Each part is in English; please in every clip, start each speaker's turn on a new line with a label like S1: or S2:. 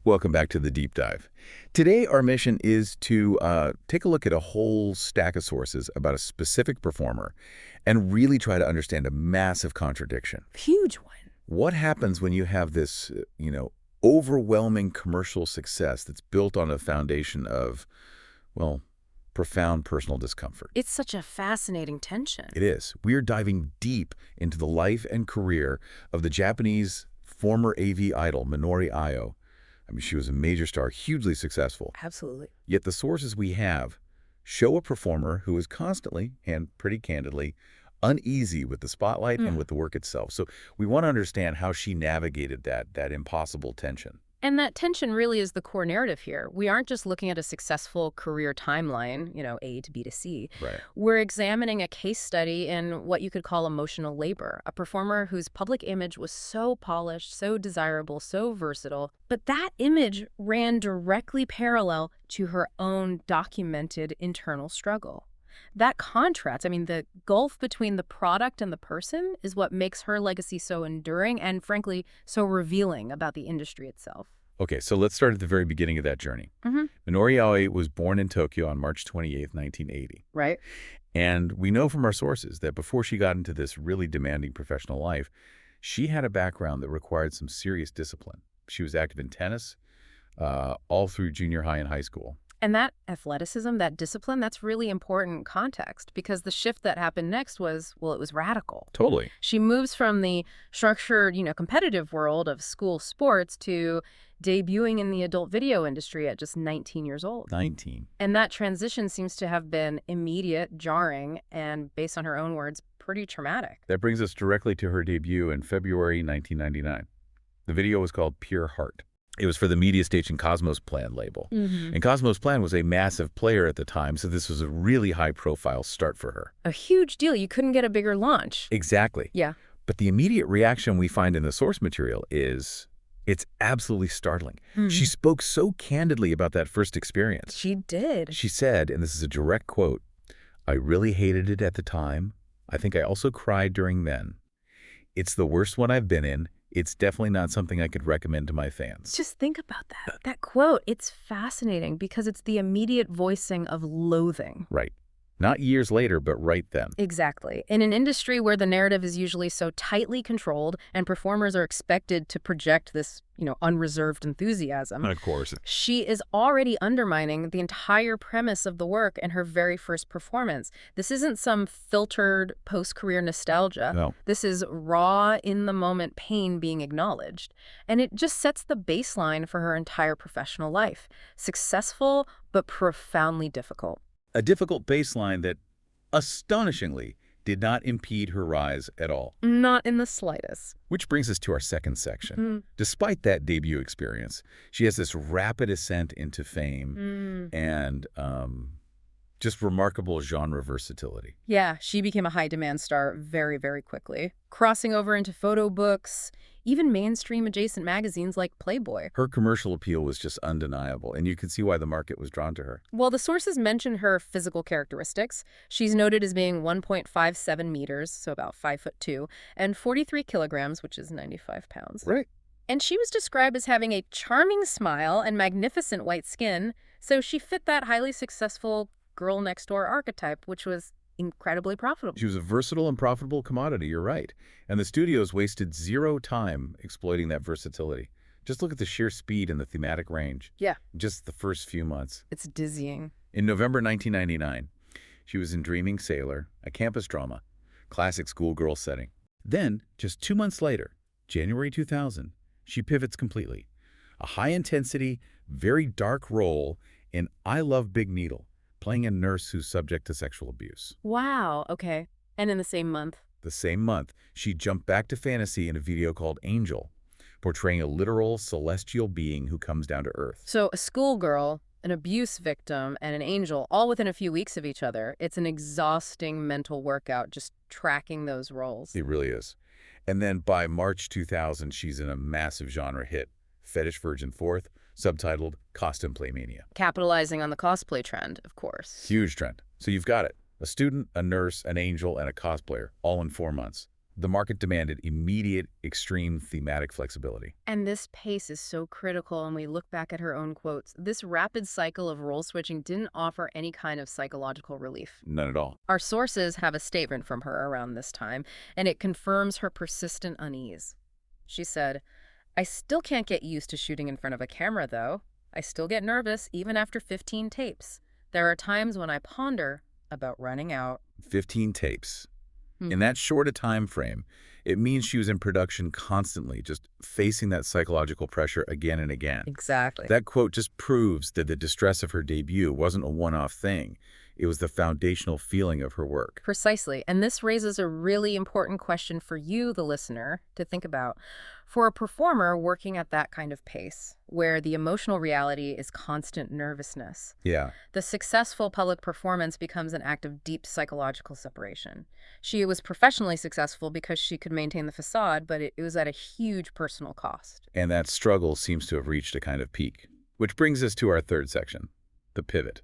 S1: Welcome back to the Deep Dive. Today, our mission is to take a look at a whole stack of sources about a specific performer and really try to understand a massive contradiction.
S2: Huge one.
S1: What happens when you have this, overwhelming commercial success that's built on a foundation of, well, profound personal discomfort?
S2: It's such a fascinating tension.
S1: It is. We're diving deep into the life and career of the Japanese former AV idol, Minori Aoi. I mean, she was a major star, hugely successful.
S2: Absolutely.
S1: Yet the sources we have show a performer who is constantly, and pretty candidly, uneasy with the spotlight and with the work itself. So we want to understand how she navigated that impossible tension.
S2: And that tension really is the core narrative here. We aren't just looking at a successful career timeline, A to B to C.
S1: Right.
S2: We're examining a case study in what you could call emotional labor, a performer whose public image was so polished, so desirable, so versatile, but that image ran directly parallel to her own documented internal struggle. That contrast, the gulf between the product and the person is what makes her legacy so enduring and, frankly, so revealing about the industry itself.
S1: Okay, so let's start at the very beginning of that journey. Minori Aoi was born in Tokyo on March 28, 1980.
S2: Right.
S1: And we know from our sources that before she got into this really demanding professional life, she had a background that required some serious discipline. She was active in tennis all through junior high and high school.
S2: And that athleticism, that discipline, that's really important context because the shift that happened next was, well, it was radical.
S1: Totally.
S2: She moves from the structured, competitive world of school sports to debuting in the adult video industry at just 19 years old.
S1: 19.
S2: And that transition seems to have been immediate, jarring, and based on her own words, pretty traumatic.
S1: That brings us directly to her debut in February 1999. The video was called Pure Heart. It was for the media station Cosmos Plan label. And Cosmos Plan was a massive player at the time, so this was a really high-profile start for her.
S2: A huge deal. You couldn't get a bigger launch.
S1: Exactly.
S2: Yeah.
S1: But the immediate reaction we find in the source material is, it's absolutely startling. She spoke so candidly about that first experience.
S2: She did.
S1: She said, and this is a direct quote, "I really hated it at the time. I think I also cried during then. It's the worst one I've been in. It's definitely not something I could recommend to my fans."
S2: Just think about that. That quote, it's fascinating because it's the immediate voicing of loathing.
S1: Right. Not years later, but right then.
S2: Exactly. In an industry where the narrative is usually so tightly controlled and performers are expected to project this, unreserved enthusiasm.
S1: Of course.
S2: She is already undermining the entire premise of the work in her very first performance. This isn't some filtered post-career nostalgia.
S1: No.
S2: This is raw, in-the-moment pain being acknowledged. And it just sets the baseline for her entire professional life. Successful, but profoundly difficult.
S1: A difficult baseline that, astonishingly, did not impede her rise at all.
S2: Not in the slightest.
S1: Which brings us to our second section. Despite that debut experience, she has this rapid ascent into fame and just remarkable genre versatility.
S2: Yeah, she became a high-demand star very, very quickly, crossing over into photo books, even mainstream adjacent magazines like Playboy.
S1: Her commercial appeal was just undeniable, and you can see why the market was drawn to her.
S2: Well, the sources mention her physical characteristics. She's noted as being 1.57 meters, so about 5'2", and 43 kilograms, which is 95 pounds.
S1: Right.
S2: And she was described as having a charming smile and magnificent white skin, so she fit that highly successful girl next door archetype, which was incredibly profitable.
S1: She was a versatile and profitable commodity, you're right. And the studios wasted zero time exploiting that versatility. Just look at the sheer speed and the thematic range.
S2: Yeah.
S1: Just the first few months.
S2: It's dizzying.
S1: In November 1999, she was in Dreaming Sailor, a campus drama, classic schoolgirl setting. Then, just 2 months later, January 2000, she pivots completely. A high-intensity, very dark role in I Love Big Needle, playing a nurse who's subject to sexual abuse.
S2: Wow, okay. And in the same month?
S1: The same month, she jumped back to fantasy in a video called Angel, portraying a literal celestial being who comes down to Earth.
S2: So a schoolgirl, an abuse victim, and an angel, all within a few weeks of each other. It's an exhausting mental workout just tracking those roles.
S1: It really is. And then by March 2000, she's in a massive genre hit, Fetish Virgin Fourth, subtitled Costume Play Mania.
S2: Capitalizing on the cosplay trend, of course.
S1: Huge trend. So you've got it. A student, a nurse, an angel, and a cosplayer, all in 4 months. The market demanded immediate, extreme thematic flexibility.
S2: And this pace is so critical, and we look back at her own quotes. This rapid cycle of role switching didn't offer any kind of psychological relief.
S1: None at all.
S2: Our sources have a statement from her around this time, and it confirms her persistent unease. She said, "I still can't get used to shooting in front of a camera, though. I still get nervous even after 15 tapes. There are times when I ponder about running out."
S1: 15 tapes. In that short a time frame, it means she was in production constantly, just facing that psychological pressure again and again.
S2: Exactly.
S1: That quote just proves that the distress of her debut wasn't a one-off thing. It was the foundational feeling of her work.
S2: Precisely. And this raises a really important question for you, the listener, to think about. For a performer working at that kind of pace, where the emotional reality is constant nervousness,
S1: Yeah.
S2: the successful public performance becomes an act of deep psychological separation. She was professionally successful because she could maintain the facade, but it was at a huge personal cost.
S1: And that struggle seems to have reached a kind of peak. Which brings us to our third section, the pivot.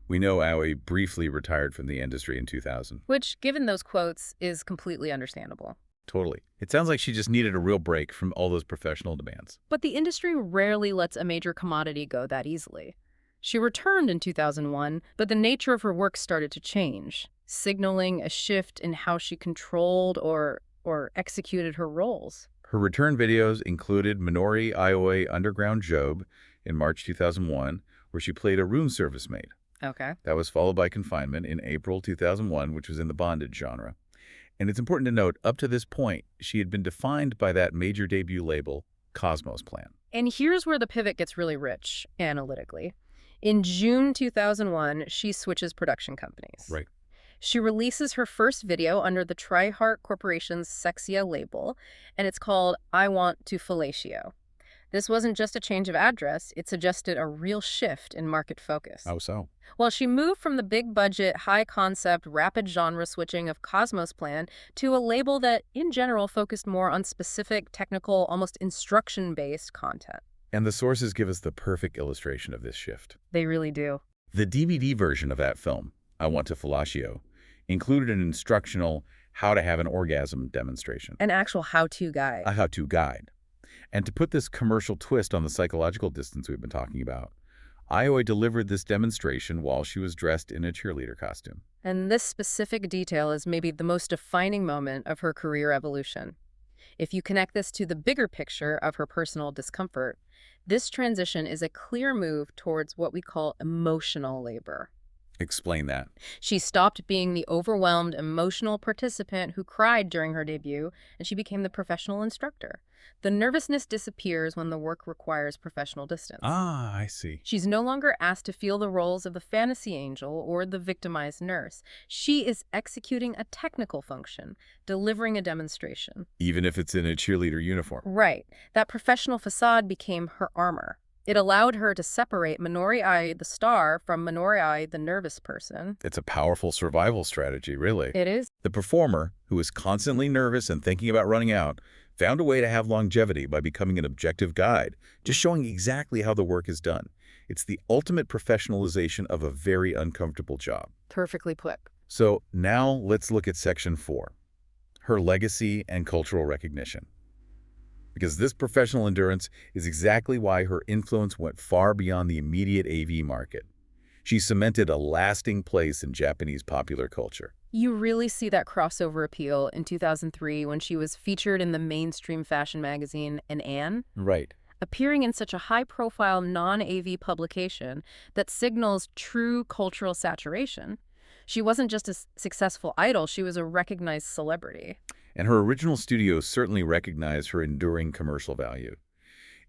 S1: We know Aoi briefly retired from the industry in 2000.
S2: Which, given those quotes, is completely understandable.
S1: Totally. It sounds like she just needed a real break from all those professional demands.
S2: But the industry rarely lets a major commodity go that easily. She returned in 2001, but the nature of her work started to change, signaling a shift in how she controlled or executed her roles.
S1: Her return videos included Minori Aoi Underground Job in March 2001, where she played a room service maid.
S2: Okay.
S1: That was followed by Confinement in April 2001, which was in the bondage genre. And it's important to note, up to this point, she had been defined by that major debut label, Cosmos Plan.
S2: And here's where the pivot gets really rich, analytically. In June 2001, she switches production companies.
S1: Right.
S2: She releases her first video under the TriHeart Corporation's Sexia label, and it's called I Want to Fellatio. This wasn't just a change of address, it suggested a real shift in market focus.
S1: How so?
S2: Well, she moved from the big-budget, high-concept, rapid genre switching of Cosmos Plan to a label that, in general, focused more on specific, technical, almost instruction-based content.
S1: And the sources give us the perfect illustration of this shift.
S2: They really do.
S1: The DVD version of that film, I Want to Fellatio, included an instructional how to have an orgasm demonstration.
S2: An actual how-to guide.
S1: A how-to guide. And to put this commercial twist on the psychological distance we've been talking about, Aoi delivered this demonstration while she was dressed in a cheerleader costume.
S2: And this specific detail is maybe the most defining moment of her career evolution. If you connect this to the bigger picture of her personal discomfort, this transition is a clear move towards what we call emotional labor.
S1: Explain that.
S2: She stopped being the overwhelmed, emotional participant who cried during her debut, and she became the professional instructor. The nervousness disappears when the work requires professional distance.
S1: Ah, I see.
S2: She's no longer asked to feel the roles of the fantasy angel or the victimized nurse. She is executing a technical function, delivering a demonstration.
S1: Even if it's in a cheerleader uniform.
S2: Right. That professional facade became her armor. It allowed her to separate Minori Aoi, the star, from Minori Aoi, the nervous person.
S1: It's a powerful survival strategy, really.
S2: It is.
S1: The performer, who is constantly nervous and thinking about running out, found a way to have longevity by becoming an objective guide, just showing exactly how the work is done. It's the ultimate professionalization of a very uncomfortable job.
S2: Perfectly put.
S1: So now let's look at Section 4, her legacy and cultural recognition. Because this professional endurance is exactly why her influence went far beyond the immediate AV market. She cemented a lasting place in Japanese popular culture.
S2: You really see that crossover appeal in 2003 when she was featured in the mainstream fashion magazine An,
S1: Right.
S2: appearing in such a high-profile non-AV publication that signals true cultural saturation. She wasn't just a successful idol, she was a recognized celebrity.
S1: And her original studios certainly recognized her enduring commercial value.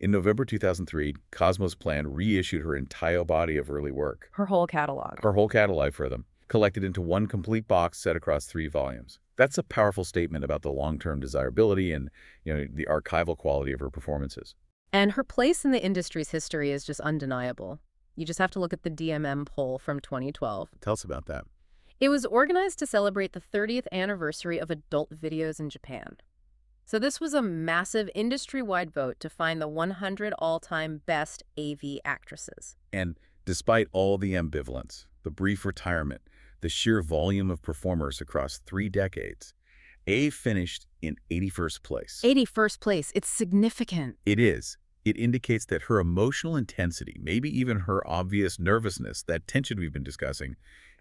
S1: In November 2003, Cosmos Plan reissued her entire body of early work.
S2: Her whole catalog.
S1: Her whole catalog for them, collected into one complete box set across 3 volumes. That's a powerful statement about the long-term desirability and, the archival quality of her performances.
S2: And her place in the industry's history is just undeniable. You just have to look at the DMM poll from 2012.
S1: Tell us about that.
S2: It was organized to celebrate the 30th anniversary of adult videos in Japan. So this was a massive industry-wide vote to find the 100 all-time best AV actresses.
S1: And despite all the ambivalence, the brief retirement, the sheer volume of performers across 3 decades, A finished in 81st place.
S2: 81st place. It's significant.
S1: It is. It indicates that her emotional intensity, maybe even her obvious nervousness, that tension we've been discussing,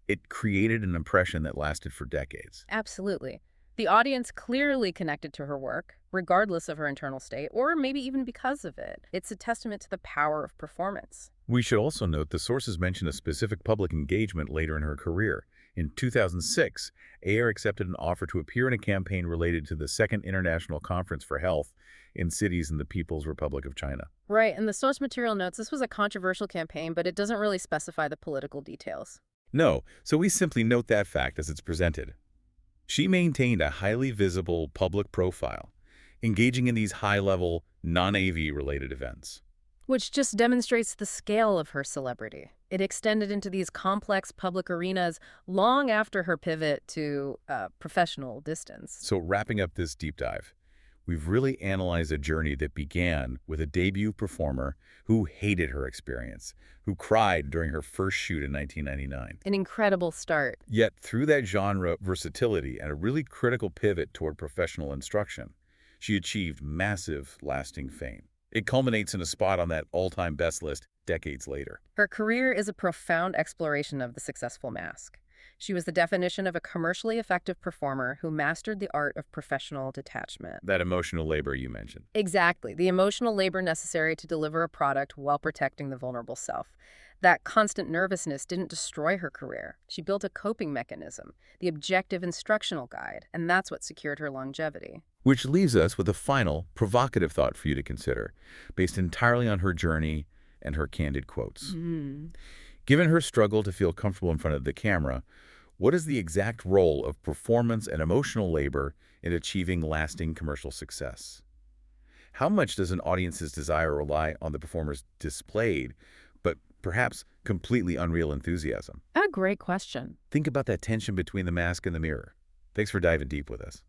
S1: it created an impression that lasted for decades.
S2: Absolutely. The audience clearly connected to her work, regardless of her internal state, or maybe even because of it. It's a testament to the power of performance.
S1: We should also note the sources mention a specific public engagement later in her career. In 2006, Ayer accepted an offer to appear in a campaign related to the Second International Conference for Health in cities in the People's Republic of China.
S2: Right, and the source material notes this was a controversial campaign, but it doesn't really specify the political details.
S1: No, so we simply note that fact as it's presented. She maintained a highly visible public profile, engaging in these high-level, non-AV-related events.
S2: Which just demonstrates the scale of her celebrity. It extended into these complex public arenas long after her pivot to professional distance.
S1: So wrapping up this deep dive, we've really analyzed a journey that began with a debut performer who hated her experience, who cried during her first shoot in 1999.
S2: An incredible start.
S1: Yet through that genre versatility and a really critical pivot toward professional instruction, she achieved massive, lasting fame. It culminates in a spot on that all-time best list decades later.
S2: Her career is a profound exploration of the successful mask. She was the definition of a commercially effective performer who mastered the art of professional detachment.
S1: That emotional labor you mentioned.
S2: Exactly, the emotional labor necessary to deliver a product while protecting the vulnerable self. That constant nervousness didn't destroy her career. She built a coping mechanism, the objective instructional guide, and that's what secured her longevity.
S1: Which leaves us with a final, provocative thought for you to consider, based entirely on her journey and her candid quotes. Given her struggle to feel comfortable in front of the camera, what is the exact role of performance and emotional labor in achieving lasting commercial success? How much does an audience's desire rely on the performer's displayed, but perhaps completely unreal enthusiasm?
S2: A great question.
S1: Think about that tension between the mask and the mirror. Thanks for diving deep with us.